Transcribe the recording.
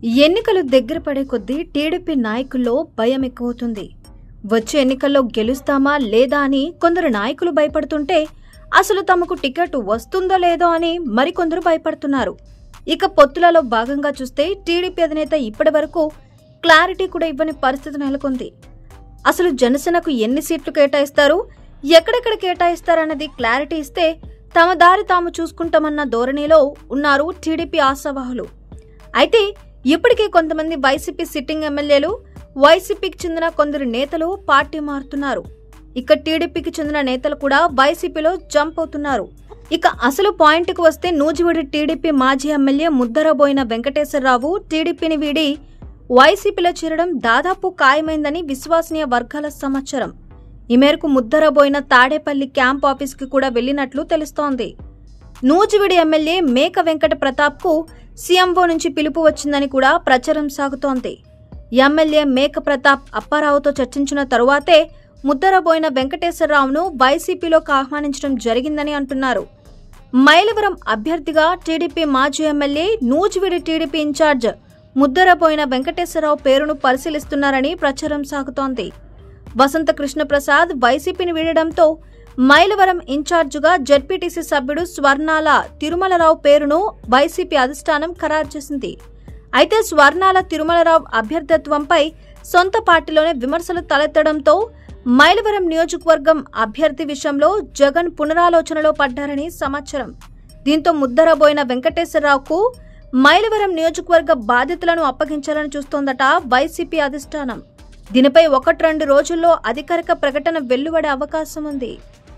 ఎన్నికలు దగ్గర పడే కొద్దీ టీడీపీ నాయకుల్లో భయం ఎక్కువవుతుంది. వచ్చే ఎన్నికల్లో గెలుస్తామా లేదా అని కొందరు నాయకులు భయపడుతుంటే అసలు తమకు టికెట్ వస్తుందో లేదో అని మరికొందరు భయపడుతున్నారు. ఇక పొత్తులలో భాగంగా చూస్తే టీడీపీ అధినేత ఇప్పటి వరకు క్లారిటీ కూడా ఇవ్వని పరిస్థితి నెలకొంది. అసలు జనసేనకు ఎన్ని సీట్లు కేటాయిస్తారు, ఎక్కడెక్కడ కేటాయిస్తారన్నది క్లారిటీ ఇస్తే తమ దారి తాము చూసుకుంటామన్న ధోరణిలో ఉన్నారు టీడీపీ ఆశావాహులు. అయితే ఇప్పటికే కొంతమంది వైసీపీ సిట్టింగ్ ఎమ్మెల్యేలు, వైసీపీకి చెందిన కొందరు నేతలు పార్టీ మారుతున్నారు. ఇక టీడీపీకి చెందిన నేతలు కూడా వైసీపీలో జంప్ అవుతున్నారు. ఇక అసలు పాయింట్కి వస్తే నూజివీడు టీడీపీ మాజీ ఎమ్మెల్యే ముద్దరబోయిన వెంకటేశ్వరరావు టీడీపీని వీడి వైసీపీలో చేరడం దాదాపు ఖాయమైందని విశ్వసనీయ వర్గాల సమాచారం. ఈ మేరకు ముద్దరబోయిన తాడేపల్లి క్యాంప్ ఆఫీస్కి కూడా వెళ్లినట్లు తెలుస్తోంది. నూజివీడు ఎమ్మెల్యే మేక వెంకట ప్రతాప్ కు సీఎంఓ నుంచి పిలుపు వచ్చిందని కూడా ప్రచారం సాగుతోంది. ఎమ్మెల్యే మేక ప్రతాప్ అప్పారావుతో చర్చించిన తరువాతే ముద్దరబోయిన వెంకటేశ్వరరావును వైసీపీలోకి ఆహ్వానించడం జరిగిందని అంటున్నారు. మైలవరం అభ్యర్థిగా టీడీపీ మాజీ MLA, Nuzvid TDP incharge Muddaraboina Venkateswararao పేరును పరిశీలిస్తున్నారని ప్రచారం సాగుతోంది. వసంత కృష్ణప్రసాద్ వైసీపీని వీడడంతో మైలవరం ఇన్ఛార్జిగా జెడ్పీటీసీ సభ్యుడు స్వర్ణాల తిరుమలరావు పేరును వైసీపీ అధిష్టానం ఖరారు చేసింది. అయితే స్వర్ణాల తిరుమలరావు అభ్యర్థిత్వంపై సొంత పార్టీలోనే విమర్శలు తలెత్తడంతో మైలవరం నియోజకవర్గం అభ్యర్థి విషయంలో జగన్ పునరాలోచనలో పడ్డారని సమాచారం. దీంతో ముద్దరబోయిన వెంకటేశ్వరరావుకు మైలవరం నియోజకవర్గ బాధ్యతలను అప్పగించాలని చూస్తోందట వైసీపీ అధిష్టానం. దీనిపై 1-2 రోజుల్లో అధికారిక ప్రకటన వెలువడే అవకాశం ఉంది.